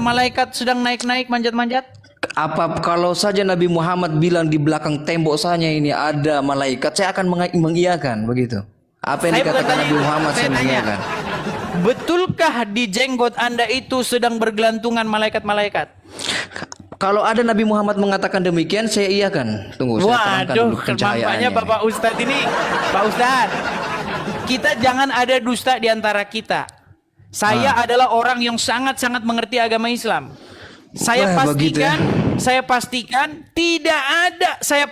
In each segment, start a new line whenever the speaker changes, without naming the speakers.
malaikat sedang naik-naik manjat-manjat?
Apa kalau saja Nabi Muhammad bilang di belakang tembok saya ini ada malaikat, saya akan mengiyakan begitu. Apa yang
Saya bukan
dikatakan
tanya
Nabi
itu,
Muhammad
saya
saya
tanya.
mengiyakan.
Betulkah di jenggot Anda itu sedang bergelantungan malaikat-malaikat?
Kalau ada Nabi Muhammad mengatakan demikian, saya iyakan. Tunggu, saya terangkan
Waduh,
dulu pencahayaannya.
nampaknya Bapak Ustadz ini, Pak Ustadz, kita jangan ada dusta di antara kita. Saya adalah orang yang sangat-sangat mengerti agama Islam. Saya
Wah, begitu ya.
saya pastikan tidak ada, saya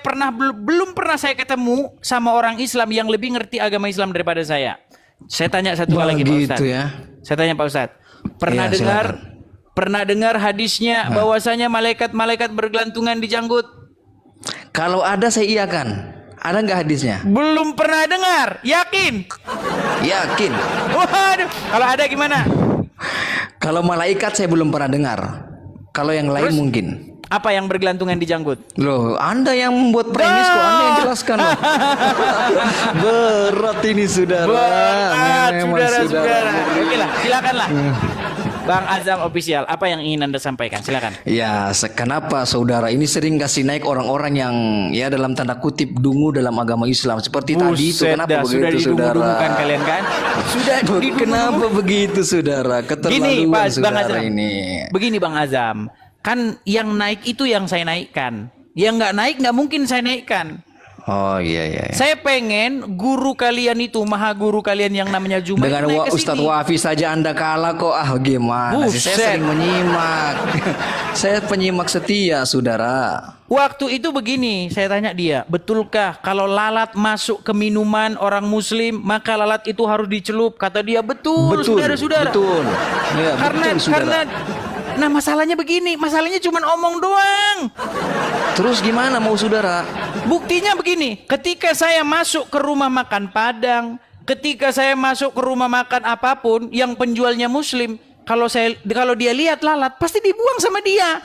belum pernah saya ketemu sama orang Islam yang lebih ngerti agama Islam daripada saya. Saya tanya satu hal lagi Pak
Begitu
Ustadz.
ya.
Saya tanya Pak Ustadz, pernah
Iya,
dengar
silakan.
pernah dengar hadisnya bahwasanya malaikat-malaikat bergelantungan di janggut?
Kalau ada saya iyakan. Ada nggak hadisnya?
Belum pernah dengar, yakin?
Yakin.
Waduh, kalau ada gimana?
Kalau malaikat saya belum pernah dengar. Kalau yang lain
Terus?
mungkin.
Apa yang bergelantungan di janggut?
Loh, Anda yang membuat premis kok Anda yang jelaskan loh. Berat ini saudara.
Berat,
Memang
saudara-saudara. Oke lah, silakanlah. Bang Azam Official, apa yang ingin Anda sampaikan? Silakan.
Ya, kenapa saudara ini sering kasih naik orang-orang yang ya dalam tanda kutip dungu dalam agama Islam seperti tadi itu.
Buset
Kenapa
dah, sudah
begitu saudara?
didungu-dungukan kalian kan? Sudah
Kenapa begitu saudara?
Gini,
Keterlaluan
Bang
saudara
Azam.
ini.
Begini Bang Azam, kan yang naik itu yang saya naikkan. Yang nggak naik nggak mungkin saya naikkan.
Oh iya iya.
Saya pengen guru kalian itu, maha guru kalian yang namanya Juma
Dengan
itu naik ke
Ustadz
sini.
Wafi saja Anda kalah kok. Ah gimana sih? Saya
Buset.
sering menyimak. Saya penyimak setia saudara.
Waktu itu begini, saya tanya dia, betulkah kalau lalat masuk ke minuman orang muslim, maka lalat itu harus dicelup? Kata dia, betul, saudara-saudara.
Betul. Ya,
Karena,
betul, saudara.
nah masalahnya begini, masalahnya cuma omong doang.
Terus gimana mau saudara?
Buktinya begini, ketika saya masuk ke rumah makan Padang, ketika saya masuk ke rumah makan apapun yang penjualnya muslim, kalau dia lihat lalat pasti dibuang sama dia.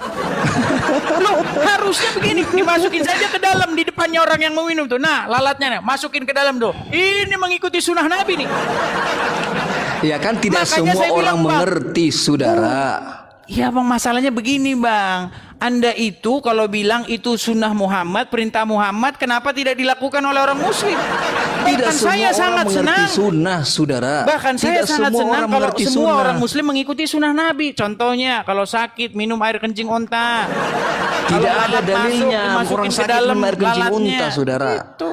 Loh, harusnya begini, dimasukin saja ke dalam di depannya orang yang mau minum tuh. Nah, lalatnya nih, masukin ke dalam tuh. Ini mengikuti sunnah Nabi nih.
Ya kan tidak
Makanya
semua
saya
orang
bilang, Bang,
mengerti saudara.
Ya bang, masalahnya begini bang, Anda itu kalau bilang itu sunnah Muhammad, perintah Muhammad, kenapa tidak dilakukan oleh orang muslim?
Tidak
Bahkan
semua
saya
orang
sangat
mengerti
senang.
sunnah saudara.
Bahkan saya
Tidak
sangat
semua
senang
orang
kalau
mengerti
semua
sunnah.
orang muslim mengikuti sunnah Nabi. Contohnya kalau sakit minum air kencing onta.
Tidak
Kalau
ada
lalat
dalilnya
masuk,
orang
dimasukin ke
sakit
dalam
minum air kencing
lalatnya.
unta saudara.
Itu.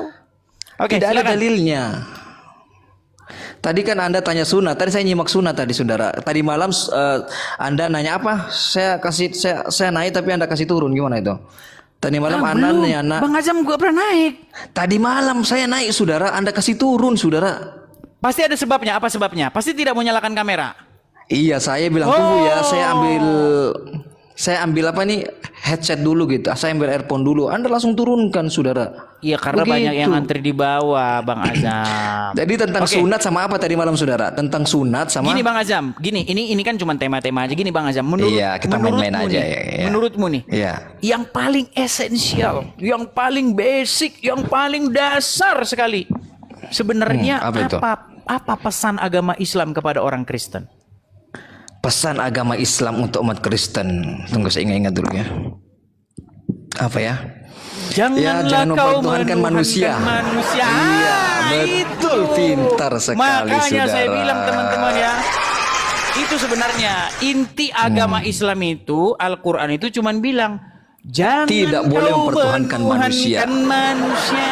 Oke,
Tidak ada
silakan.
dalilnya. Tadi kan Anda tanya sunnah, tadi saya nyimak sunnah tadi saudara. Tadi malam Anda nanya apa? Saya naik tapi Anda kasih turun, gimana itu? Tadi malam Anda
Belum.
nanya.
Bang Azam gak pernah naik.
Tadi malam saya naik saudara, Anda kasih turun saudara.
Pasti ada sebabnya. Apa sebabnya? Pasti tidak mau nyalakan kamera.
Iya, saya bilang tunggu ya, saya ambil apa nih headset dulu gitu. Saya ambil earphone dulu. Anda langsung turunkan saudara.
Iya, karena
Begitu.
banyak yang antri di bawah, Bang Azam.
Jadi tentang
Oke.
sunat sama apa tadi malam saudara? Tentang sunat sama
Gini Bang Azam, ini kan cuma tema-tema aja. Gini Bang Azam,
Iya, kita main-main
menurutmu
aja,
nih,
ya.
menurutmu nih,
Iya.
yang paling esensial, yang paling basic, yang paling dasar sekali, sebenarnya
apa itu?
apa pesan agama Islam kepada orang Kristen?
Pesan agama Islam untuk umat Kristen. Tunggu saya ingat-ingat dulu ya. Apa ya?
Janganlah
jangan
kau
mempertuhankan manusia.
manusia.
Iya,
Itu
betul, pintar sekali
Makanya saya
saudara.
bilang teman-teman ya, itu sebenarnya inti agama Islam itu, Al-Quran itu cuman bilang jangan
Tidak boleh
kau
mempertuhankan manusia.
manusia.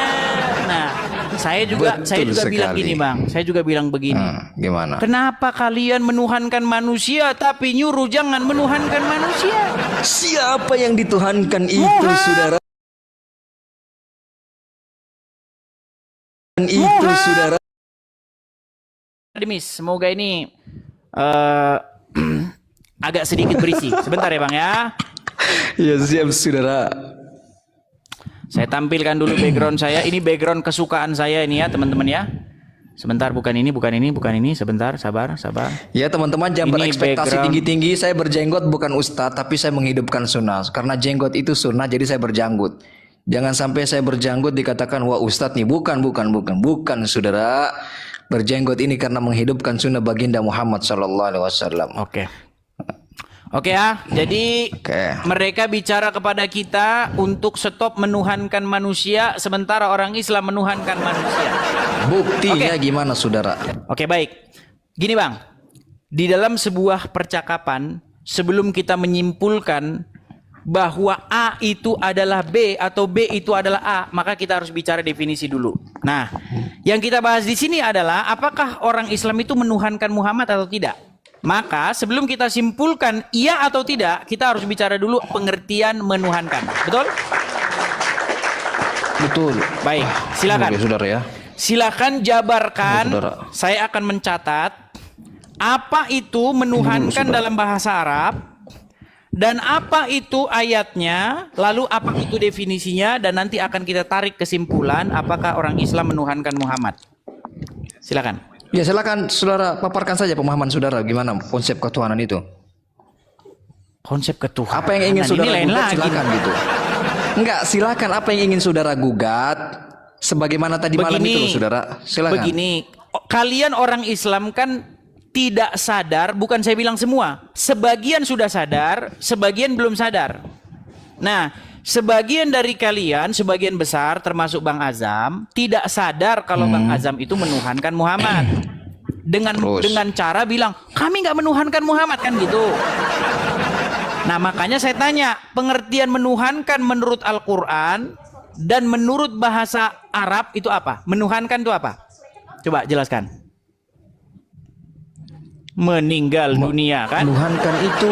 Nah, saya juga
Betul
bilang
sekali.
gini bang, saya juga bilang begini.
Gimana?
Kenapa kalian menuhankan manusia tapi nyuruh jangan menuhankan manusia?
Siapa yang dituhankan itu
Muhammad.
saudara? Itu saudara.
Demis, semoga ini agak sedikit berisi. Sebentar ya bang ya.
Ya siap saudara.
Saya tampilkan dulu background saya. Ini background kesukaan saya ini ya teman-teman ya. Sebentar, bukan ini. Sebentar, sabar.
Ya teman-teman jangan
Ini
berekspektasi
background.
tinggi-tinggi. Saya berjenggot bukan ustadz, tapi saya menghidupkan sunnah. Karena jenggot itu sunnah, jadi saya berjanggut. Jangan sampai saya berjanggut dikatakan wah ustadz nih. Bukan saudara. Berjenggot ini karena menghidupkan sunnah baginda Muhammad sallallahu alaihi wasallam.
Oke. Oke ya, jadi
Oke.
mereka bicara kepada kita untuk stop menuhankan manusia, sementara orang Islam menuhankan manusia.
Buktinya gimana saudara?
Oke, baik. Gini bang, di dalam sebuah percakapan, sebelum kita menyimpulkan bahwa A itu adalah B atau B itu adalah A, maka kita harus bicara definisi dulu. Nah, yang kita bahas di sini adalah apakah orang Islam itu menuhankan Muhammad atau tidak? Maka sebelum kita simpulkan iya atau tidak, kita harus bicara dulu pengertian menuhankan. Betul?
Betul.
Baik, silakan.
Oke, saudara ya.
Silakan jabarkan.
Saudara.
Saya akan mencatat apa itu menuhankan dalam bahasa Arab dan apa itu ayatnya, lalu apa itu definisinya, dan nanti akan kita tarik kesimpulan apakah orang Islam menuhankan Muhammad. Silakan.
Ya silakan saudara paparkan saja pemahaman saudara gimana konsep ketuhanan itu.
Konsep ketuhanan.
Apa yang ingin saudara
ini lain
gugat
lagi.
silakan gitu. Enggak, silakan apa yang ingin saudara gugat sebagaimana tadi malam itu loh, saudara. Silakan.
Begini, kalian orang Islam kan tidak sadar, bukan saya bilang semua. Sebagian sudah sadar, sebagian belum sadar. Nah, sebagian dari kalian, sebagian besar termasuk Bang Azam, tidak sadar kalau Bang Azam itu menuhankan Muhammad. Dengan cara bilang, kami nggak menuhankan Muhammad, kan gitu. Nah, makanya saya tanya, pengertian menuhankan menurut Al-Quran dan menurut bahasa Arab itu apa? Menuhankan itu apa? Coba jelaskan. Meninggal dunia, kan?
Menuhankan itu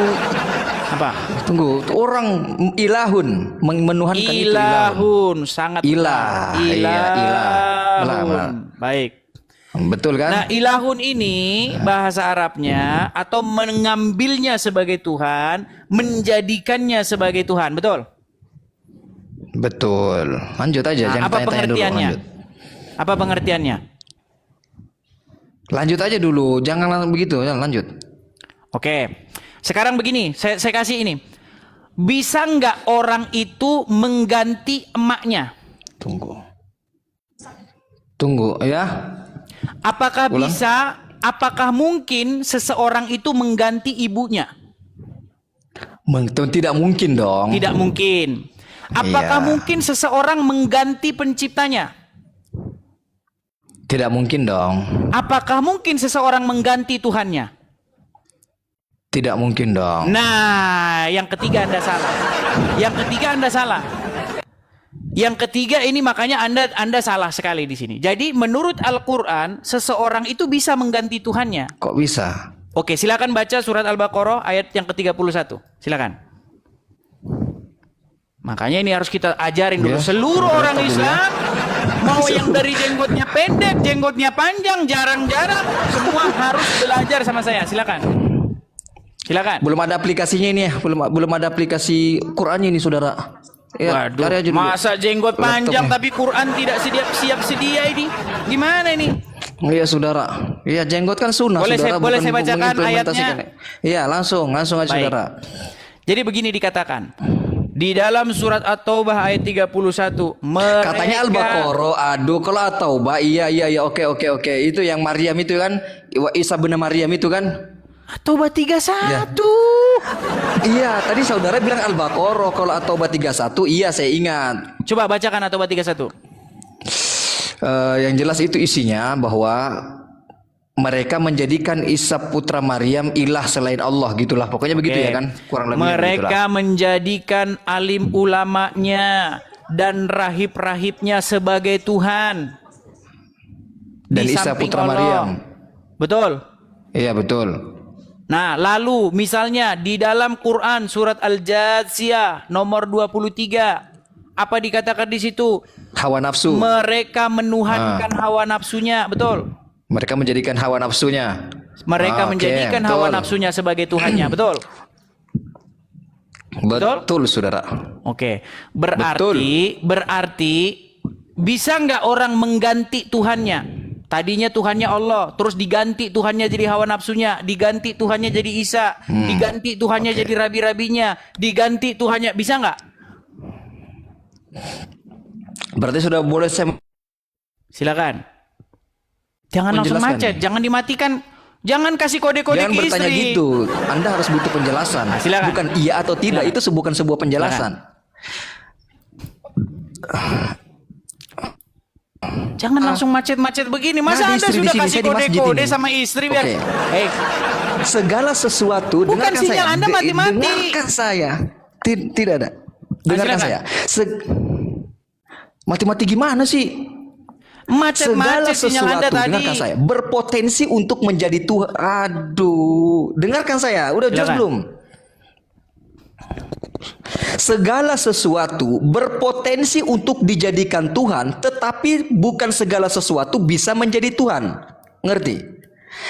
Apa?
tunggu, orang ilahun menuhankan itu
Ilahun, sangat
Ilah,
benar.
iya, ilah.
Ilahun. Baik.
Betul kan?
Nah, ilahun ini bahasa Arabnya atau mengambilnya sebagai Tuhan, menjadikannya sebagai Tuhan, betul?
Betul. Lanjut aja,
Nah,
jangan
apa
tanya-tanya dulu.
pengertiannya?
Lanjut.
Apa pengertiannya?
Lanjut aja dulu, jangan begitu, lanjut.
Oke. Sekarang begini, saya kasih ini. Bisa nggak orang itu mengganti emaknya?
Tunggu ya.
Apakah
Ulang.
bisa? Apakah mungkin seseorang itu mengganti ibunya?
Tidak mungkin dong.
Tidak mungkin. Apakah
Iya.
mungkin seseorang mengganti penciptanya?
Tidak mungkin dong.
Apakah mungkin seseorang mengganti Tuhannya?
Tidak mungkin dong.
Nah, yang ketiga Anda salah. Yang ketiga Anda salah. Yang ketiga ini makanya Anda salah sekali di sini. Jadi menurut Al-Qur'an, seseorang itu bisa mengganti Tuhannya.
Kok bisa?
Oke, silakan baca surat Al-Baqarah ayat yang ke-31. Silakan. Makanya ini harus kita ajarin dulu
Ya,
seluruh orang
dulu ya.
Islam, mau yang dari jenggotnya pendek, jenggotnya panjang, jarang-jarang, semua harus belajar sama saya. Silakan. Silakan.
Belum ada aplikasinya ini ya. Belum ada aplikasi Qur'annya ini, saudara. Ya,
Waduh,
cari aja dulu.
masa jenggot panjang
Laptopnya.
tapi Quran tidak siap sedia ini? Gimana ini?
Iya, saudara. Iya, jenggot kan sunnah,
Boleh
saudara.
boleh
bukan
saya bacakan
mengimplementasikan. Iya, langsung aja,
Baik.
saudara.
Jadi begini dikatakan. Di dalam surat At-Taubah ayat 31, mereka
Katanya Al-Baqarah, aduh kalau At-Taubah, iya, oke. Itu yang Maryam itu kan, Isa bin Maryam itu kan.
At-Taubah 31.
Iya, tadi saudara bilang Al-Baqarah, kalau At-Taubah 31, iya saya ingat.
Coba bacakan At-Taubah 31.
Yang jelas itu isinya bahwa mereka menjadikan Isa putra Maryam ilah selain Allah, gitulah. Pokoknya begitu
Oke.
ya kan, kurang lebih
Mereka menjadikan alim ulamanya dan rahib-rahibnya sebagai Tuhan.
Dan
Di
Isa
samping
putra
Allah.
Maryam.
Betul.
Iya, betul.
Nah, lalu misalnya di dalam Quran surat Al-Jathiyah nomor 23, apa dikatakan di situ?
Hawa nafsu.
Mereka menuhankan hawa nafsunya, betul.
Mereka menjadikan hawa nafsunya.
Mereka
Oke,
menjadikan
betul.
hawa nafsunya sebagai Tuhannya, betul.
Betul, saudara.
Oke, berarti bisa nggak orang mengganti Tuhannya? Tadinya Tuhannya Allah, terus diganti Tuhannya jadi hawa nafsunya, diganti Tuhannya jadi Isa, diganti Tuhannya jadi rabi-rabinya, diganti Tuhannya, bisa nggak?
Berarti sudah boleh saya
Silakan. Jangan langsung
menjelaskan
macet,
nih.
jangan dimatikan. Jangan kasih kode-kode
Jangan
ke
bertanya
istri.
gitu. Anda harus butuh penjelasan.
Silakan.
Bukan iya atau tidak.
Silakan.
Itu bukan sebuah penjelasan.
Jangan langsung macet-macet begini. Masa
Nah,
Anda
istri di
sudah
sini,
kasih
saya di masjid
kode-kode
ini.
sama istri biar
Oke.
Eh,
Segala sesuatu.
Bukan
dengarkan
sinyal
saya.
Anda mati-mati.
Dengarkan saya. Tidak ada. Dengarkan
silakan.
saya. Mati-mati gimana sih? Segala
macet-macet sinyal Anda
sesuatu,
tadi.
dengarkan saya, berpotensi untuk menjadi Tuhan. Aduh, dengarkan saya, udah jelas
Silakan.
belum? Segala sesuatu berpotensi untuk dijadikan Tuhan, tetapi bukan segala sesuatu bisa menjadi Tuhan. Ngerti?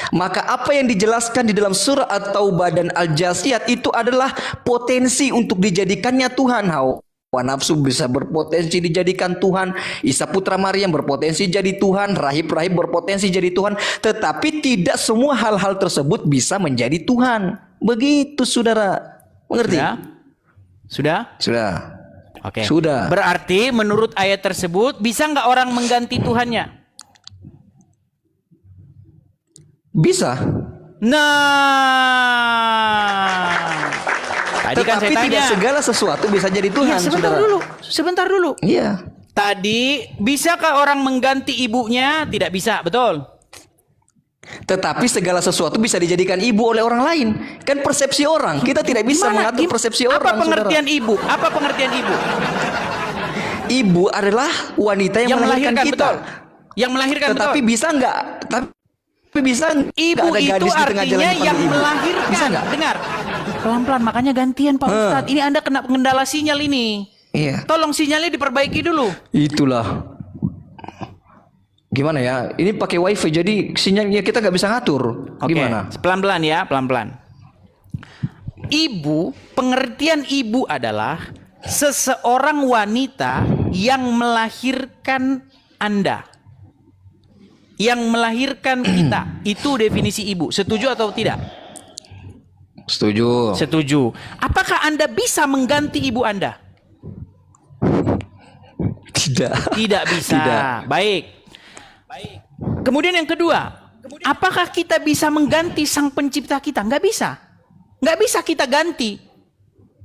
Maka apa yang dijelaskan di dalam surah At-Taubah dan Al-Jasiyat itu adalah potensi untuk dijadikannya Tuhan. Hawa nafsu bisa berpotensi dijadikan Tuhan, Isa putra Maryam berpotensi jadi Tuhan, rahib-rahib berpotensi jadi Tuhan, tetapi tidak semua hal-hal tersebut bisa menjadi Tuhan. Begitu saudara, mengerti?
Sudah?
Sudah.
Oke.
Sudah.
Berarti menurut ayat tersebut bisa nggak orang mengganti Tuhannya?
Bisa.
Nah, tadi kan
Tetapi
saya
tidak
tanya.
segala sesuatu bisa jadi Tuhan.
Iya, sebentar
saudara.
dulu. Sebentar dulu.
Iya.
Tadi bisakah orang mengganti ibunya? Tidak bisa, betul?
Tetapi segala sesuatu bisa dijadikan ibu oleh orang lain. Kan persepsi orang. Kita tidak bisa mengatur persepsi orang.
Apa pengertian
saudara.
ibu? Apa pengertian ibu?
Ibu adalah wanita yang melahirkan kita.
betul. Yang melahirkan,
Tetapi
betul.
bisa nggak? Tapi bisa nggak
Ibu
ada
itu
gadis di tengah jalan
artinya
dipanggil
yang
ibu? Bisa
melahirkan.
nggak?
Dengar. Pelan-pelan, makanya gantian Pak Ustadz. Ini Anda kena pengendala sinyal ini.
Iya.
Tolong sinyalnya diperbaiki dulu.
Itulah. Gimana ya? Ini pakai wifi jadi sinyalnya kita nggak bisa ngatur.
Oke,
Gimana?
pelan-pelan ya, pelan-pelan. Ibu, pengertian ibu adalah seseorang wanita yang melahirkan Anda. Yang melahirkan kita. Itu definisi ibu. Setuju atau tidak?
Setuju.
Setuju. Apakah Anda bisa mengganti ibu Anda?
Tidak.
Tidak bisa.
Tidak.
Baik. Kemudian yang kedua, apakah kita bisa mengganti sang pencipta kita? Nggak bisa. Nggak bisa kita ganti.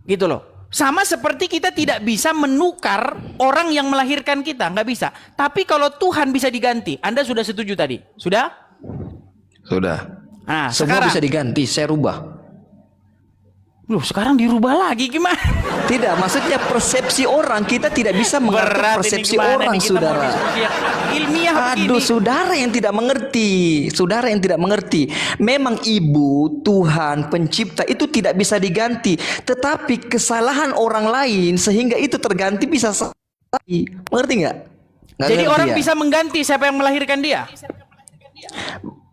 Gitu loh. Sama seperti kita tidak bisa menukar orang yang melahirkan kita. Nggak bisa. Tapi kalau Tuhan bisa diganti. Anda sudah setuju tadi? Sudah?
Sudah.
Nah,
Semua
sekarang.
bisa diganti. Saya rubah.
Loh, sekarang dirubah lagi gimana?
Tidak, maksudnya persepsi orang kita tidak bisa mengatur
Berat ini
persepsi
gimana
orang,
nih kita mau
saudara.
diskusi yang ilmiah
Aduh,
begini.
saudara yang tidak mengerti, saudara yang tidak mengerti. Memang ibu, Tuhan, pencipta itu tidak bisa diganti, tetapi kesalahan orang lain sehingga itu terganti bisa salah. Mengerti nggak? Nggak
Jadi
ngerti
orang
ya?
bisa mengganti siapa yang melahirkan dia?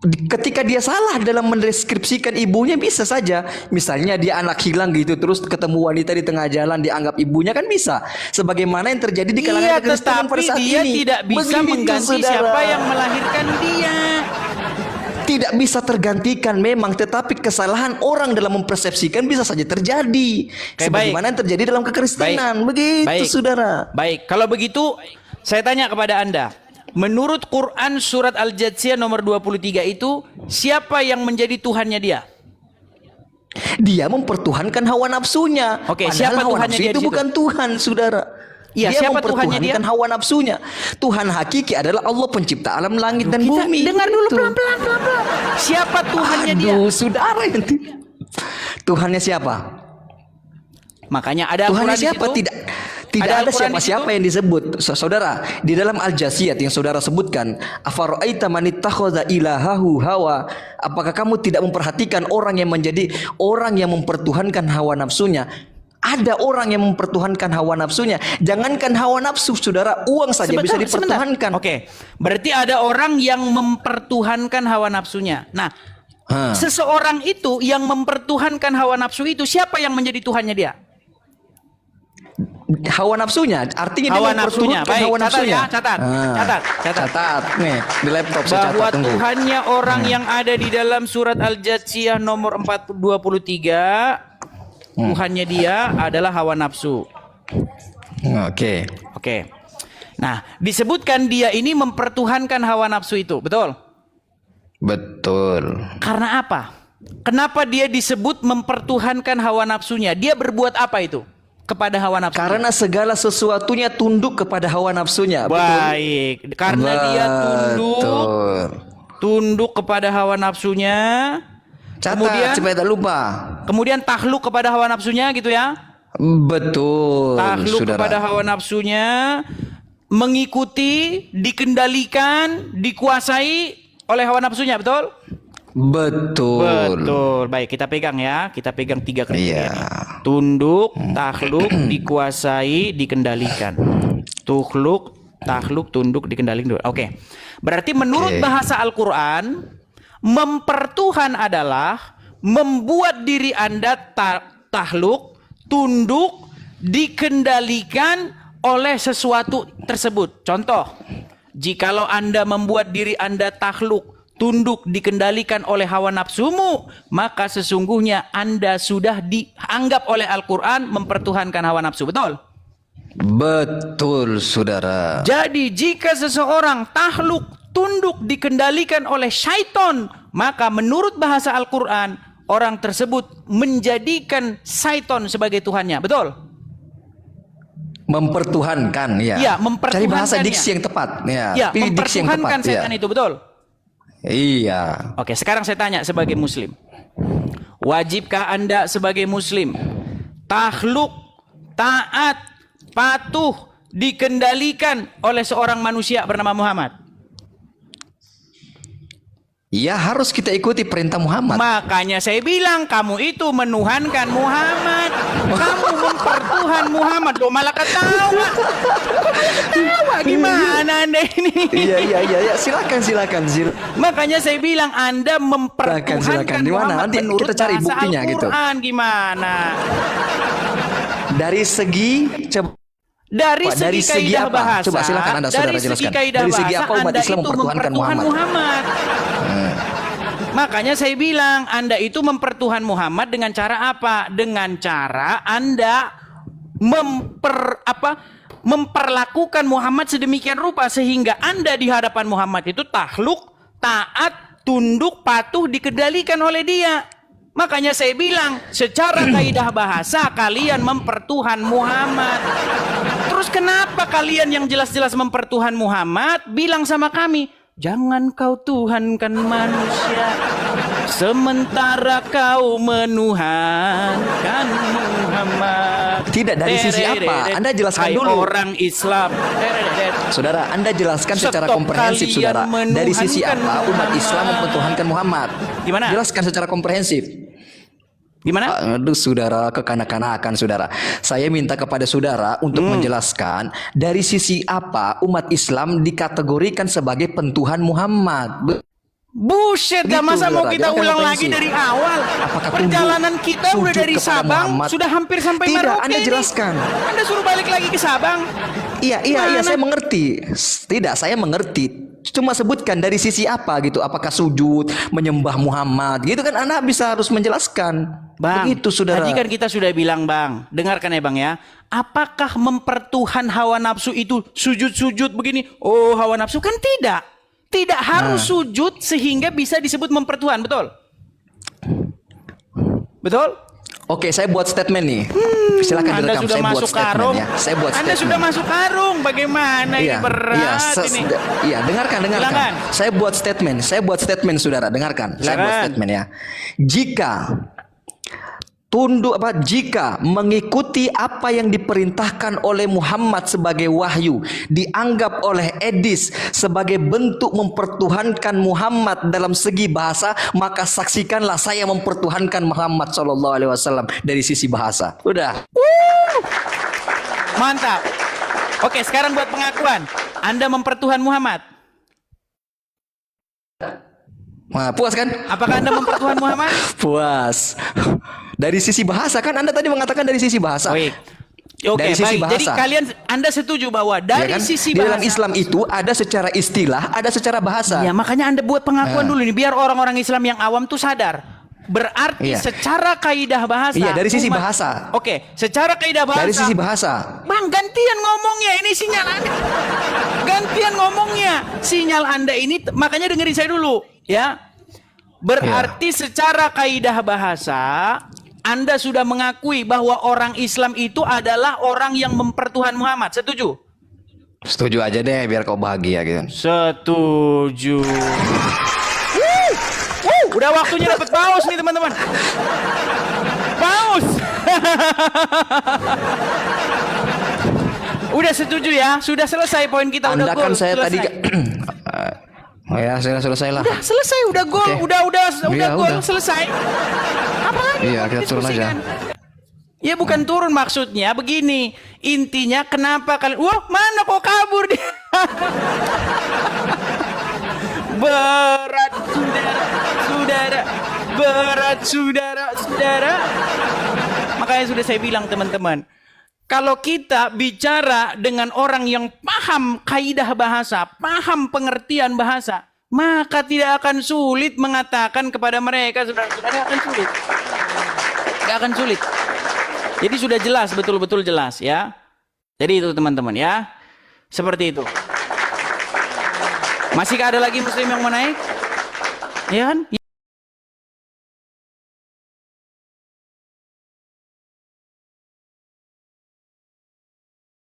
Ketika dia salah dalam mendeskripsikan ibunya bisa saja. Misalnya dia anak hilang gitu terus ketemu wanita di tengah jalan dianggap ibunya kan bisa. Sebagaimana yang terjadi di kalangan Kekristenan pada
tetapi
saat
dia
ini.
tidak bisa
Begitu,
mengganti
saudara.
siapa yang melahirkan dia.
Tidak bisa tergantikan memang, tetapi kesalahan orang dalam mempersepsikan bisa saja terjadi.
Oke,
Sebagaimana yang terjadi dalam kekristenan. Begitu, saudara.
Baik, kalau begitu saya tanya kepada Anda. Menurut Quran surat Al-Jathiyah nomor 23 itu, siapa yang menjadi Tuhannya dia?
Dia mempertuhankan hawa nafsunya.
Oke,
Padahal
siapa
hawa
Tuhannya
nafsu
dia
itu
di situ?
bukan Tuhan, saudara.
Iya,
Dia
siapa Tuhannya dia?
mempertuhankan hawa nafsunya. Tuhan hakiki adalah Allah pencipta alam langit dan
Kita
bumi.
dengar dulu
Begitu.
pelan-pelan, pelan-pelan. Siapa Tuhannya dia?
Aduh, saudara yang Tuhannya siapa?
Makanya ada
Tuhannya
Al-Quran di
siapa?
situ.
Tidak ada
Al-Quran di
siapa-siapa
situ.
yang disebut. Saudara, di dalam Al-Jasiyat yang saudara sebutkan, afara'aita man ittakhadha ilahahu hawa? Apakah kamu tidak memperhatikan orang yang menjadi orang yang mempertuhankan hawa nafsunya? Ada orang yang mempertuhankan hawa nafsunya. Jangankan hawa nafsu, saudara, uang saja bisa dipertuhankan.
Oke, berarti ada orang yang mempertuhankan hawa nafsunya. Nah, seseorang itu yang mempertuhankan hawa nafsu itu, siapa yang menjadi Tuhannya dia?
Hawa nafsunya, artinya
Hawa
dia
nafsunya.
mempertuhankan
Baik,
hawa
catat
nafsunya.
ya, catat.
Catat. Nih, di laptop saya
Bahwa
catat, tunggu.
Tuhannya orang yang ada di dalam surat Al-Jathiyah nomor 423, Tuhannya dia adalah hawa nafsu.
Oke.
Oke. Nah, disebutkan dia ini mempertuhankan hawa nafsu itu, betul?
Betul.
Karena apa? Kenapa dia disebut mempertuhankan hawa nafsunya? Dia berbuat apa itu kepada hawa nafsu?
Karena segala sesuatunya tunduk kepada hawa nafsunya.
Baik, karena dia tunduk kepada hawa nafsunya.
Catat supaya tak lupa.
Kemudian takluk kepada hawa nafsunya gitu ya.
Betul.
Takluk
Saudara.
kepada hawa nafsunya, mengikuti, dikendalikan, dikuasai oleh hawa nafsunya, betul?
Betul.
Betul. Baik, kita pegang ya. Kita pegang 3 kriteria.
Iya.
Tunduk, takluk, dikuasai, dikendalikan. Takluk, tunduk, dikendalikan. Oke. Berarti menurut bahasa Al-Qur'an, mempertuhan adalah membuat diri Anda takluk, tunduk, dikendalikan oleh sesuatu tersebut. Contoh, jikalau Anda membuat diri Anda takluk, tunduk, dikendalikan oleh hawa nafsumu, maka sesungguhnya Anda sudah dianggap oleh Al-Quran mempertuhankan hawa nafsu. Betul?
Betul, saudara.
Jadi jika seseorang takluk, tunduk, dikendalikan oleh syaitan, maka menurut bahasa Al-Quran, orang tersebut menjadikan syaitan sebagai Tuhannya. Betul?
Mempertuhankan, ya.
Ya, mempertuhankannya.
Cari bahasa diksi yang tepat. Ya, pilih diksi yang
mempertuhankan
tepat.
setan itu, betul?
Iya.
Oke, sekarang saya tanya sebagai muslim. Wajibkah Anda sebagai muslim takluk, taat, patuh, dikendalikan oleh seorang manusia bernama Muhammad?
Ya, harus kita ikuti perintah Muhammad.
Makanya saya bilang kamu itu menuhankan Muhammad. Kamu mempertuhan Muhammad. Loh, malah ketawa. Ketawa gimana Anda ini?
Iya. Silakan.
Makanya saya bilang Anda mempertuhankan
Silakan. Di mana?
Muhammad
Nanti
menurut
kita cari
bahasa
buktinya gitu.
Al-Quran. Gimana?
Dari segi
Dari segi kaidah
apa?
bahasa,
Coba silakan Anda saudara jelaskan.
Dari segi
apa umat Islam mempertuhankan Muhammad?
Makanya saya bilang Anda itu mempertuhan Muhammad dengan cara apa? Dengan cara Anda memperlakukan Muhammad sedemikian rupa sehingga Anda di hadapan Muhammad itu takluk, taat, tunduk, patuh, dikendalikan oleh dia. Makanya saya bilang secara kaidah bahasa kalian mempertuhan Muhammad. Terus kenapa kalian yang jelas-jelas mempertuhan Muhammad bilang sama kami, jangan kau tuhankan manusia sementara kau menuhankan Muhammad.
Tidak, dari sisi apa? Anda jelaskan dulu.
Orang Islam.
Saudara, Anda jelaskan secara komprehensif, saudara. Dari sisi apa umat Islam mempertuhankan Muhammad?
Gimana?
Jelaskan secara komprehensif.
Gimana?
Aduh, saudara, kekanak-kanakan, saudara. Saya minta kepada saudara untuk menjelaskan dari sisi apa umat Islam dikategorikan sebagai pentuhan Muhammad.
Buset, gak
Gitu,
masa mau
saudara.
kita
Jangan
ulang
komprehensif.
lagi dari awal.
Apakah
Perjalanan kita udah
sujud
dari
kepada
Sabang,
Muhammad?
sudah hampir sampai
Tidak,
Merauke
Anda
ini.
jelaskan.
Anda suruh balik lagi ke Sabang.
Iya,
Mana?
saya mengerti. Tidak, saya mengerti. Cuma sebutkan dari sisi apa gitu. Apakah sujud, menyembah Muhammad gitu kan Anda bisa harus menjelaskan.
Bang,
Begitu, saudara.
tadi kan kita sudah bilang, Bang. Dengarkan ya, Bang ya. Apakah mempertuhan hawa nafsu itu sujud-sujud begini? Oh, hawa nafsu kan tidak. Tidak harus sujud sehingga bisa disebut mempertuhan, betul? Betul?
Oke, saya buat statement nih. Silakan
Anda
direkam.
sudah
Saya buat
masuk
statement
karung.
ya. Saya buat
Anda
statement.
sudah masuk karung. Bagaimana ini berat ini?
Iya, dengarkan.
Silakan.
Saya buat statement, saudara. Dengarkan. Saya buat
Silakan.
statement ya. Jika mengikuti apa yang diperintahkan oleh Muhammad sebagai wahyu dianggap oleh Edis sebagai bentuk mempertuhankan Muhammad dalam segi bahasa, maka saksikanlah saya mempertuhankan Muhammad SAW dari sisi bahasa. Udah.
Mantap. Oke, sekarang buat pengakuan. Anda mempertuhan Muhammad.
Nah, puas kan?
Apakah Anda mempertuhan Muhammad?
Puas. Dari sisi bahasa kan Anda tadi mengatakan dari sisi bahasa.
Baik. Oke,
Dari sisi
baik. Jadi
bahasa.
kalian Anda setuju bahwa dari
Ya kan?
sisi
Di
bahasa.
dalam Islam itu ada secara istilah, ada secara bahasa.
Ya, makanya Anda buat pengakuan dulu nih biar orang-orang Islam yang awam tuh sadar. Berarti
Iya.
secara kaidah bahasa.
Iya, dari sisi bahasa.
Oke, secara kaidah bahasa.
Dari sisi bahasa.
Bang, gantian ngomongnya. Ini sinyal Anda. Gantian ngomongnya. Sinyal Anda ini makanya dengerin saya dulu, ya. Berarti secara kaidah bahasa Anda sudah mengakui bahwa orang Islam itu adalah orang yang mempertuhan Muhammad. Setuju?
Setuju aja deh biar kau bahagia gitu.
Setuju. Udah waktunya dapat paus nih teman-teman. Paus. Udah setuju ya? Sudah selesai poin kita.
Anda
Udah gol.
kan saya
Selesai.
tadi oh ya, saya selesai lah.
Udah selesai, udah gol,
Oke.
udah
Iya,
gol,
udah.
selesai. Apa lagi?
Iya, kita turun aja.
Diskusikan. Ya bukan turun, maksudnya begini. Intinya kenapa kalian, wah mana kok kabur dia? Berat saudara, berat saudara. Makanya sudah saya bilang teman-teman, kalau kita bicara dengan orang yang paham kaidah bahasa, paham pengertian bahasa, maka tidak akan sulit mengatakan kepada mereka, saudara-saudara, akan sulit. Tidak akan sulit. Jadi sudah jelas, betul-betul jelas ya. Jadi itu teman-teman ya. Seperti itu. Masih ada lagi muslim yang mau naik? Ya kan?